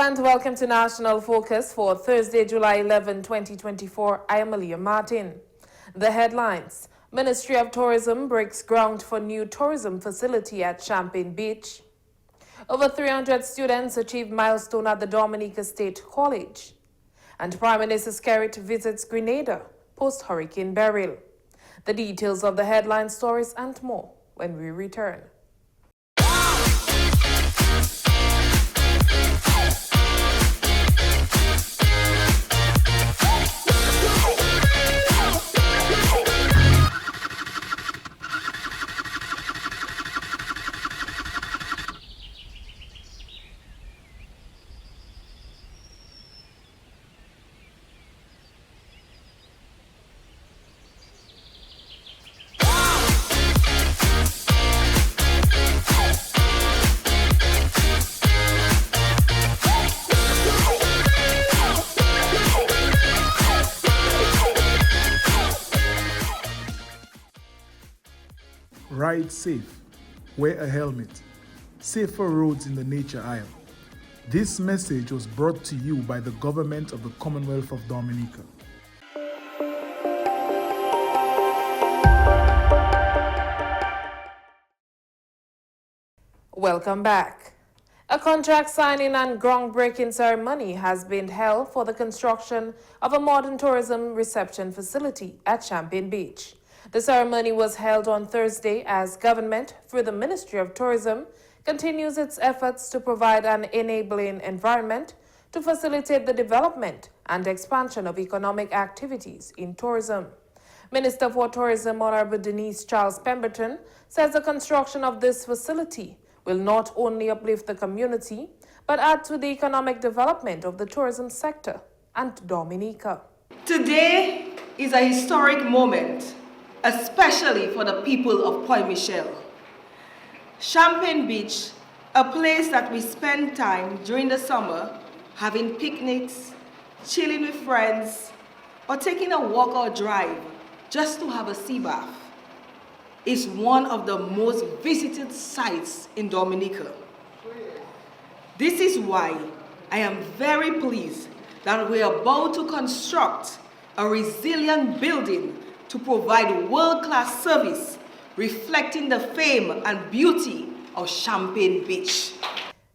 And welcome to National Focus for Thursday, July 11, 2024. I am Aaliyah Martin. The headlines: Ministry of Tourism breaks ground for new tourism facility at Champagne Beach. Over 300 students achieved milestone at the Dominica State College. And Prime Minister Skerrit visits Grenada post-Hurricane Beryl. The details of the headline stories and more when we return. Ride safe, wear a helmet, safer roads in the nature aisle. This message was brought to you by the government of the Commonwealth of Dominica. Welcome back. A contract signing and groundbreaking ceremony has been held for the construction of a modern tourism reception facility at Champagne Beach. The ceremony was held on Thursday as government, through the Ministry of Tourism, continues its efforts to provide an enabling environment to facilitate the development and expansion of economic activities in tourism. Minister for Tourism, Honorable Denise Charles Pemberton, says the construction of this facility will not only uplift the community, but add to the economic development of the tourism sector and Dominica. Today is a historic moment, especially for the people of Point Michel. Champagne Beach, a place that we spend time during the summer, having picnics, chilling with friends, or taking a walk or drive just to have a sea bath, is one of the most visited sites in Dominica. This is why I am very pleased that we are about to construct a resilient building to provide world-class service reflecting the fame and beauty of Champagne Beach.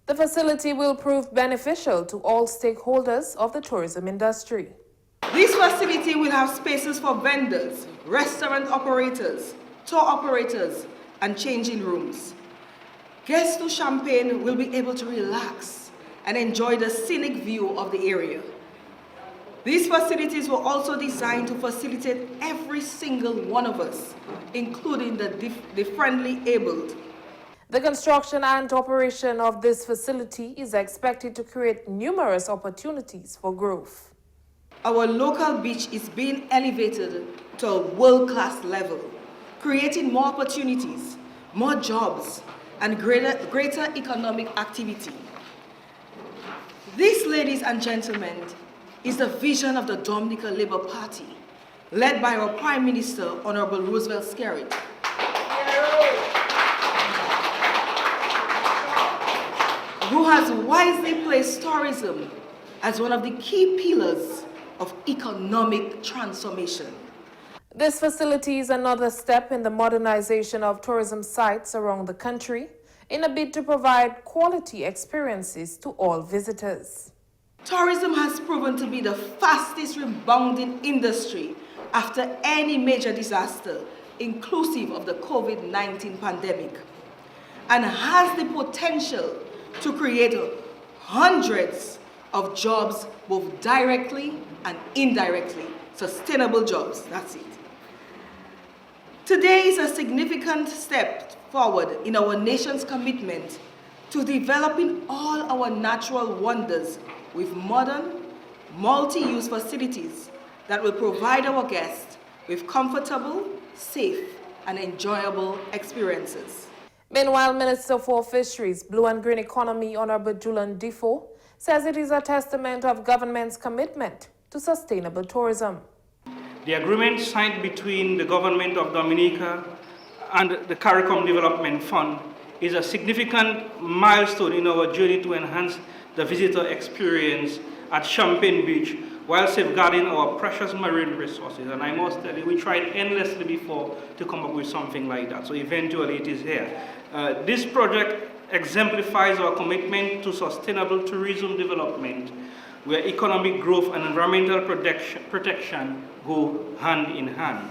The facility will prove beneficial to all stakeholders of the tourism industry. This facility will have spaces for vendors, restaurant operators, tour operators, and changing rooms. Guests to Champagne will be able to relax and enjoy the scenic view of the area. These facilities were also designed to facilitate every single one of us, including the differently abled. The construction and operation of this facility is expected to create numerous opportunities for growth. Our local beach is being elevated to a world-class level, creating more opportunities, more jobs, and greater economic activity. This, ladies and gentlemen, is the vision of the Dominica Labour Party, led by our Prime Minister, Honorable Roosevelt Skerrit. Who has wisely placed tourism as one of the key pillars of economic transformation. This facility is another step in the modernization of tourism sites around the country in a bid to provide quality experiences to all visitors. Tourism has proven to be the fastest rebounding industry after any major disaster, inclusive of the COVID-19 pandemic, and has the potential to create hundreds of jobs, both directly and indirectly, sustainable jobs, that's it. Today is a significant step forward in our nation's commitment to developing all our natural wonders with modern, multi-use facilities that will provide our guests with comfortable, safe, and enjoyable experiences. Meanwhile, Minister for Fisheries, Blue and Green Economy, Honorable Julian Defoe, says it is a testament of government's commitment to sustainable tourism. The agreement signed between the government of Dominica and the CARICOM Development Fund is a significant milestone in our journey to enhance the visitor experience at Champagne Beach while safeguarding our precious marine resources. And I must tell you, we tried endlessly before to come up with something like that. So eventually it is here. This project exemplifies our commitment to sustainable tourism development, where economic growth and environmental protection go hand in hand.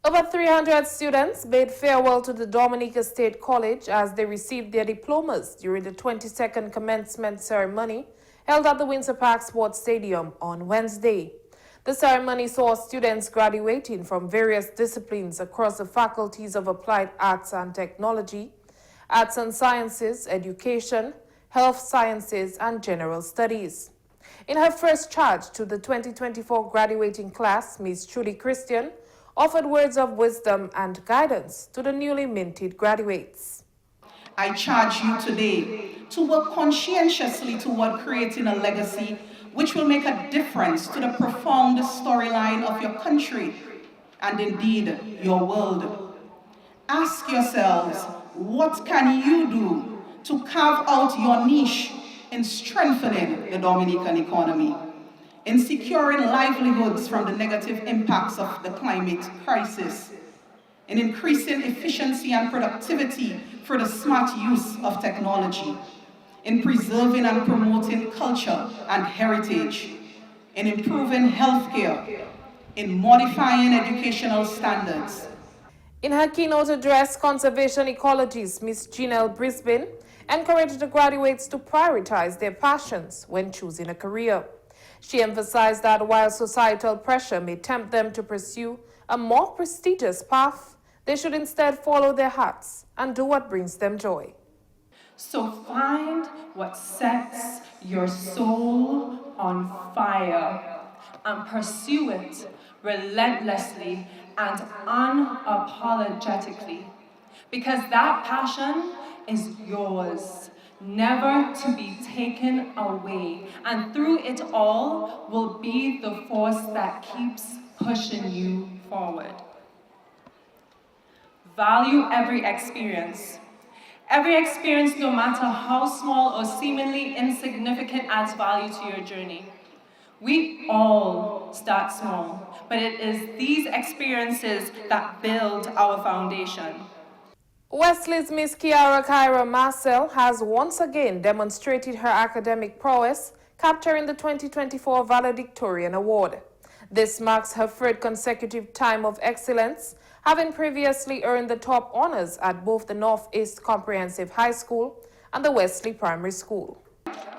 Over 300 students bade farewell to the Dominica State College as they received their diplomas during the 22nd commencement ceremony held at the Windsor Park Sports Stadium on Wednesday. The ceremony saw students graduating from various disciplines across the faculties of Applied Arts and Technology, Arts and Sciences, Education, Health Sciences, and General Studies. In her first charge to the 2024 graduating class, Ms. Trudy Christian offered words of wisdom and guidance to the newly minted graduates. I charge you today to work conscientiously toward creating a legacy which will make a difference to the profound storyline of your country and indeed your world. Ask yourselves, what can you do to carve out your niche in strengthening the Dominican economy, in securing livelihoods from the negative impacts of the climate crisis, in increasing efficiency and productivity through the smart use of technology, in preserving and promoting culture and heritage, in improving healthcare, in modifying educational standards. In her keynote address, conservation ecologist Ms. Janelle Brisbane encouraged the graduates to prioritize their passions when choosing a career. She emphasized that while societal pressure may tempt them to pursue a more prestigious path, they should instead follow their hearts and do what brings them joy. So find what sets your soul on fire and pursue it relentlessly and unapologetically, because that passion is yours, never to be taken away, and through it all will be the force that keeps pushing you forward. Value every experience. Every experience, no matter how small or seemingly insignificant, adds value to your journey. We all start small, but it is these experiences that build our foundation. Wesley's Miss Kiara Kyra Marcel has once again demonstrated her academic prowess, capturing the 2024 Valedictorian Award. This marks her third consecutive time of excellence, having previously earned the top honors at both the Northeast Comprehensive High School and the Wesley Primary School.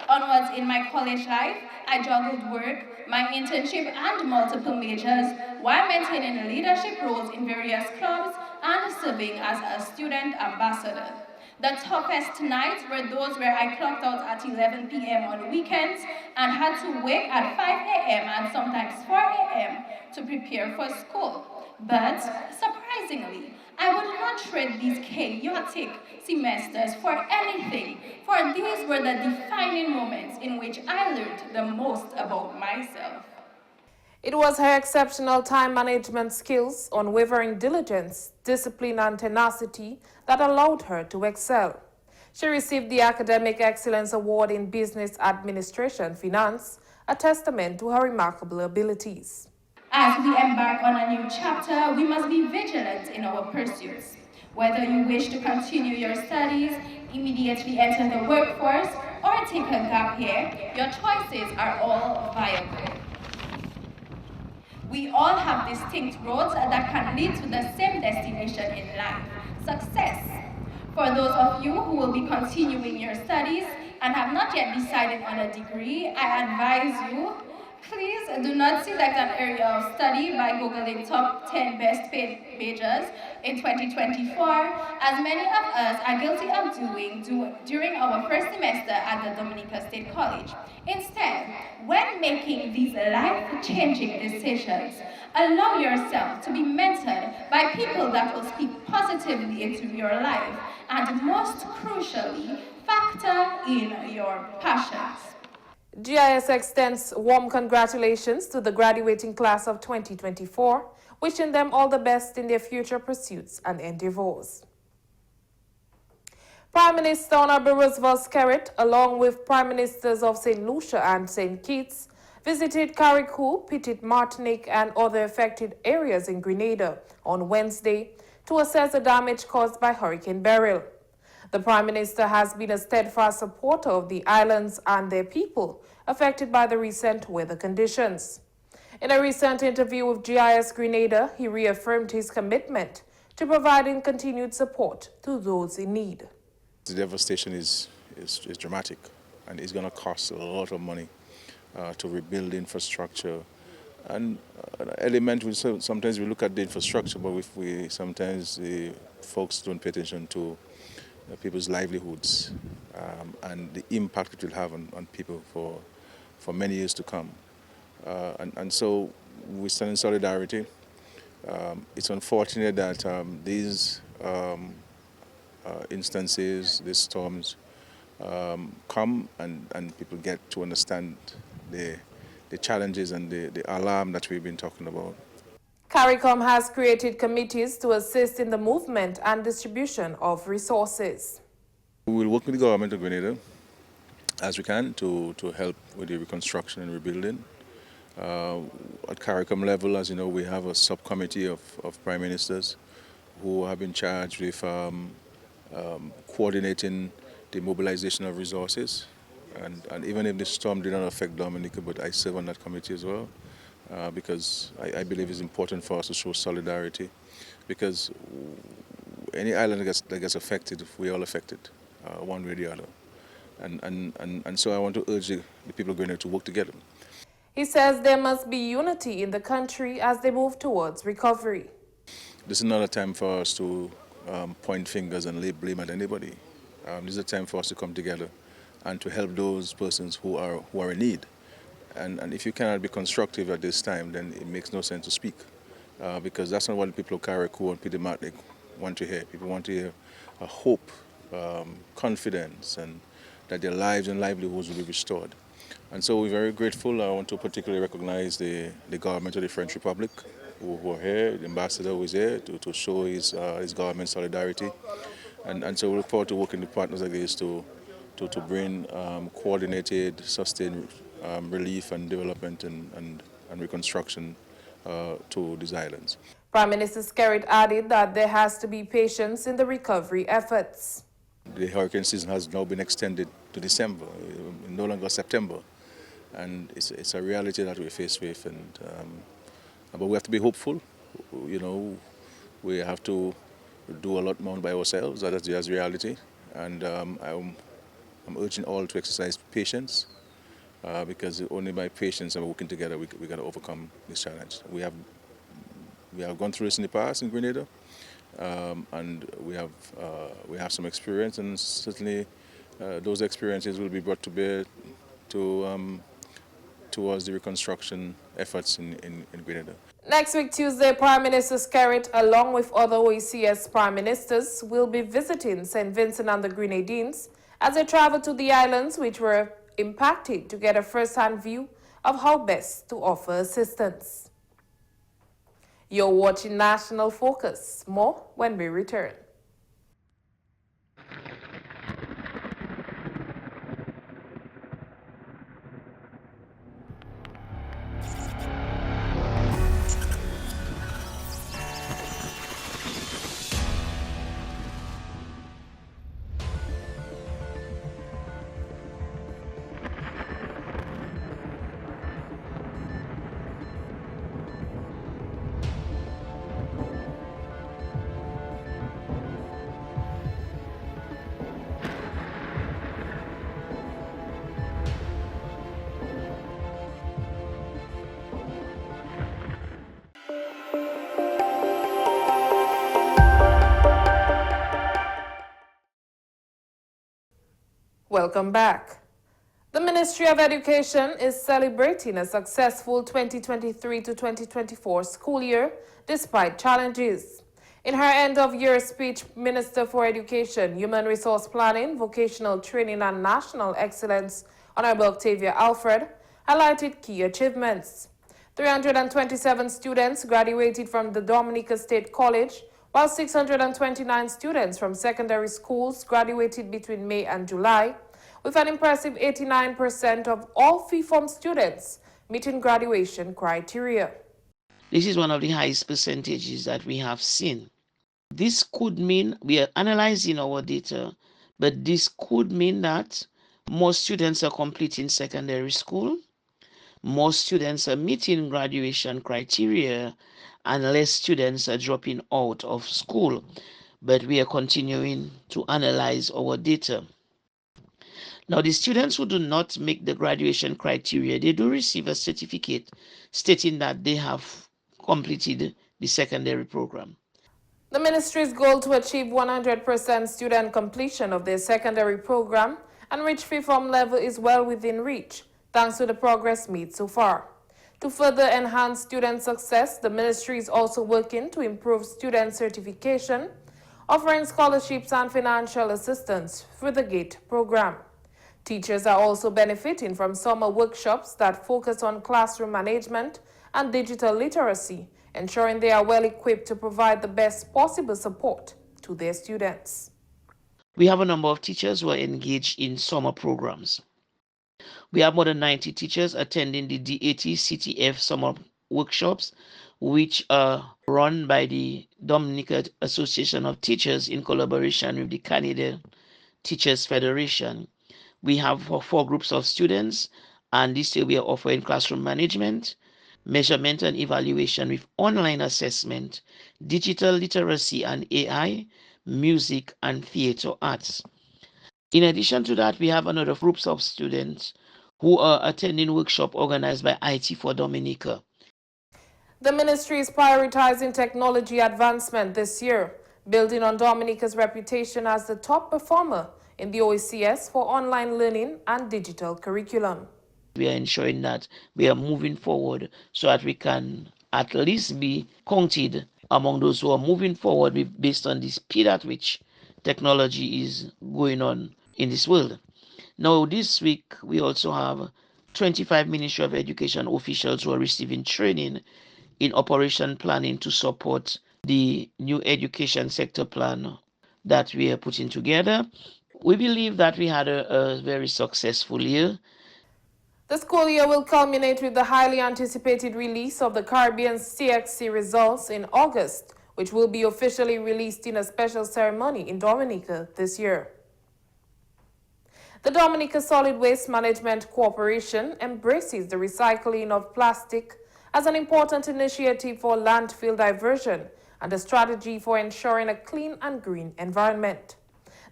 Onwards in my college life, I juggled work, my internship, and multiple majors while maintaining leadership roles in various clubs and serving as a student ambassador. The toughest nights were those where I clocked out at 11 p.m. on weekends and had to wake at 5 a.m. and sometimes 4 a.m. to prepare for school. But surprisingly, I would not trade these chaotic semesters for anything, for these were the defining moments in which I learned the most about myself. It was her exceptional time management skills, unwavering diligence, discipline, and tenacity that allowed her to excel. She received the Academic Excellence Award in Business Administration Finance, a testament to her remarkable abilities. As we embark on a new chapter, we must be vigilant in our pursuits. Whether you wish to continue your studies, immediately enter the workforce, or take a gap year, your choices are all viable. We all have distinct roads that can lead to the same destination in life, success. For those of you who will be continuing your studies and have not yet decided on a degree, I advise you, please do not select an area of study by Googling top 10 best paid majors in 2024, as many of us are guilty of doing during our first semester at the Dominica State College. Instead, when making these life-changing decisions, allow yourself to be mentored by people that will speak positively into your life, and most crucially, factor in your passions. GIS extends warm congratulations to the graduating class of 2024, wishing them all the best in their future pursuits and endeavors. Prime Minister Honorable Roosevelt Skerrit, along with Prime Ministers of St. Lucia and St. Kitts, visited Carriacou, Petite Martinique, and other affected areas in Grenada on Wednesday to assess the damage caused by Hurricane Beryl. The Prime Minister has been a steadfast supporter of the islands and their people affected by the recent weather conditions. In a recent interview with GIS Grenada, he reaffirmed his commitment to providing continued support to those in need. The devastation is dramatic, and it's going to cost a lot of money to rebuild infrastructure. And an element, sometimes we look at the infrastructure, but sometimes the folks don't pay attention to people's livelihoods and the impact it will have on people for many years to come. And so we stand in solidarity. It's unfortunate that these instances, these storms, come and people get to understand the challenges and the alarm that we've been talking about. CARICOM has created committees to assist in the movement and distribution of resources. We will work with the government of Grenada as we can to help with the reconstruction and rebuilding. At CARICOM level, as you know, we have a subcommittee of prime ministers who have been charged with coordinating the mobilization of resources. And even if the storm did not affect Dominica, but I serve on that committee as well, because I believe it's important for us to show solidarity, because any island that gets affected, we're all affected, one way or the other. And so I want to urge the people of Grenada to work together. He says there must be unity in the country as they move towards recovery. This is not a time for us to point fingers and lay blame at anybody. This is a time for us to come together and to help those persons who are in need. And if you cannot be constructive at this time, then it makes no sense to speak, because that's not what the people of Carriacou and Petite Martinique want to hear. People want to hear a hope, confidence, and that their lives and livelihoods will be restored. And so we're very grateful. I want to particularly recognize the government of the French Republic who are here, the ambassador who is here to show his government solidarity. And so we look forward to working with partners like this to bring coordinated, sustained relief and development and reconstruction to these islands. Prime Minister Skerrit added that there has to be patience in the recovery efforts. The hurricane season has now been extended to December, no longer September. And it's a reality that we're faced with. But we have to be hopeful. You know, we have to do a lot more by ourselves. That's reality. And I'm urging all to exercise patience, because only by patience and working together we got to overcome this challenge. We have gone through this in the past in Grenada, and we have some experience, and certainly those experiences will be brought to bear towards the reconstruction efforts in Grenada. Next week, Tuesday, Prime Minister Skerrit, along with other OECS prime ministers, will be visiting St. Vincent and the Grenadines as they travel to the islands which were impacted to get a first-hand view of how best to offer assistance. You're watching National Focus. More when we return. Welcome back. The Ministry of Education is celebrating a successful 2023 to 2024 school year despite challenges. In her end-of-year speech, Minister for Education, Human Resource Planning, Vocational Training and National Excellence, Honorable Octavia Alfred, highlighted key achievements. 327 students graduated from the Dominica State College, while 629 students from secondary schools graduated between May and July, with an impressive 89% of all fee-form students meeting graduation criteria. This is one of the highest percentages that we have seen. This could mean, we are analyzing our data, but this could mean that more students are completing secondary school, more students are meeting graduation criteria, and less students are dropping out of school. But we are continuing to analyze our data. Now, the students who do not make the graduation criteria, they do receive a certificate stating that they have completed the secondary program. The ministry's goal to achieve 100% student completion of their secondary program and reach fee-form level is well within reach, thanks to the progress made so far. To further enhance student success, the ministry is also working to improve student certification, offering scholarships and financial assistance through the GATE program. Teachers are also benefiting from summer workshops that focus on classroom management and digital literacy, ensuring they are well equipped to provide the best possible support to their students. We have a number of teachers who are engaged in summer programs. We have more than 90 teachers attending the DAT-CTF summer workshops, which are run by the Dominica Association of Teachers in collaboration with the Canada Teachers Federation. We have 4 groups of students, and this year we are offering classroom management, measurement and evaluation with online assessment, digital literacy and AI, music and theater arts. In addition to that, we have another groups of students who are attending workshop organized by IT for Dominica. The ministry is prioritizing technology advancement this year, building on Dominica's reputation as the top performer in the OECS for online learning and digital curriculum. We are ensuring that we are moving forward so that we can at least be counted among those who are moving forward based on the speed at which technology is going on in this world. Now, this week, we also have 25 Ministry of Education officials who are receiving training in operation planning to support the new education sector plan that we are putting together. We believe that we had a very successful year. The school year will culminate with the highly anticipated release of the Caribbean CXC results in August, which will be officially released in a special ceremony in Dominica this year. The Dominica Solid Waste Management Corporation embraces the recycling of plastic as an important initiative for landfill diversion and a strategy for ensuring a clean and green environment.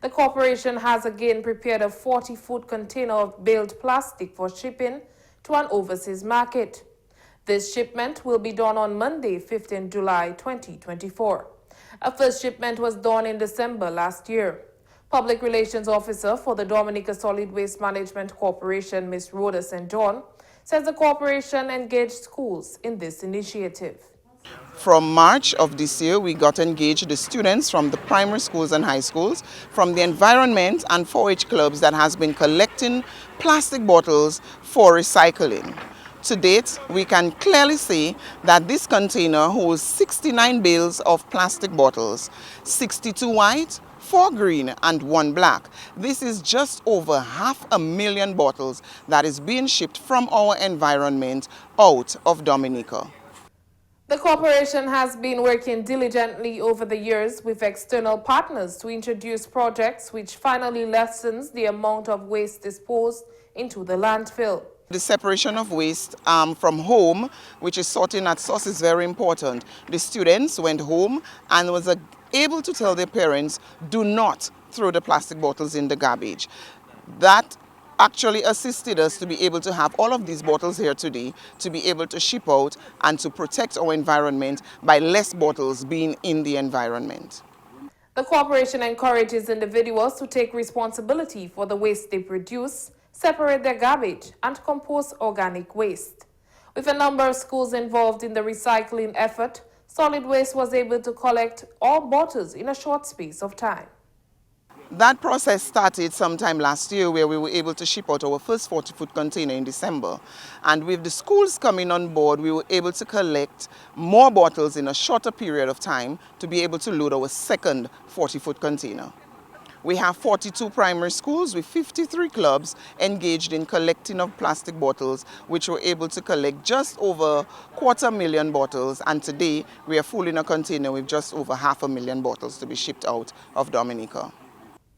The corporation has again prepared a 40-foot container of baled plastic for shipping to an overseas market. This shipment will be done on Monday, 15 July 2024. A first shipment was done in December last year. Public Relations Officer for the Dominica Solid Waste Management Corporation, Ms. Rhoda St. John, says the corporation engaged schools in this initiative. From March of this year, we got engaged the students from the primary schools and high schools, from the environment and 4-H clubs that has been collecting plastic bottles for recycling. To date, we can clearly see that this container holds 69 bales of plastic bottles, 62 white, 4 green and 1 black. This is just over 500,000 bottles that is being shipped from our environment out of Dominica. The corporation has been working diligently over the years with external partners to introduce projects which finally lessens the amount of waste disposed into the landfill. The separation of waste from home, which is sorting at source, is very important. The students went home and was able to tell their parents, do not throw the plastic bottles in the garbage. That actually assisted us to be able to have all of these bottles here today, to be able to ship out and to protect our environment by less bottles being in the environment. The corporation encourages individuals to take responsibility for the waste they produce, separate their garbage, and compost organic waste. With a number of schools involved in the recycling effort, Solid Waste was able to collect all bottles in a short space of time. That process started sometime last year where we were able to ship out our first 40-foot container in December. And with the schools coming on board, we were able to collect more bottles in a shorter period of time to be able to load our second 40-foot container. We have 42 primary schools with 53 clubs engaged in collecting of plastic bottles, which were able to collect just over 250,000 bottles. And today we are full in a container with just over 500,000 bottles to be shipped out of Dominica.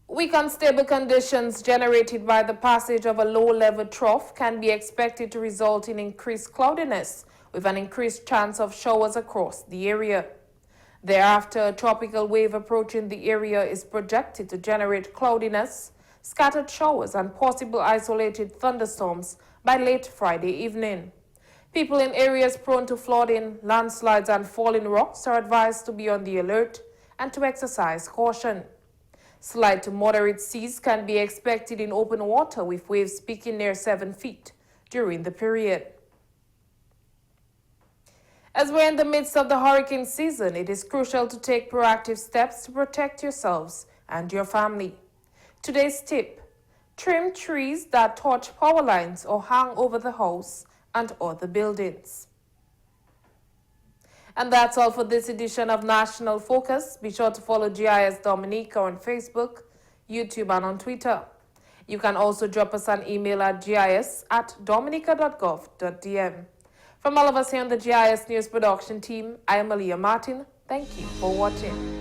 Weak unstable conditions generated by the passage of a low-level trough can be expected to result in increased cloudiness, with an increased chance of showers across the area. Thereafter, a tropical wave approaching the area is projected to generate cloudiness, scattered showers, and possible isolated thunderstorms by late Friday evening. People in areas prone to flooding, landslides, and falling rocks are advised to be on the alert and to exercise caution. Slight to moderate seas can be expected in open water, with waves peaking near 7 feet during the period. As we're in the midst of the hurricane season, it is crucial to take proactive steps to protect yourselves and your family. Today's tip: trim trees that touch power lines or hang over the house and other buildings. And that's all for this edition of National Focus. Be sure to follow GIS Dominica on Facebook, YouTube, and on Twitter. You can also drop us an email at gis@dominica.gov.dm. From all of us here on the GIS News Production team, I am Aaliyah Martin. Thank you for watching.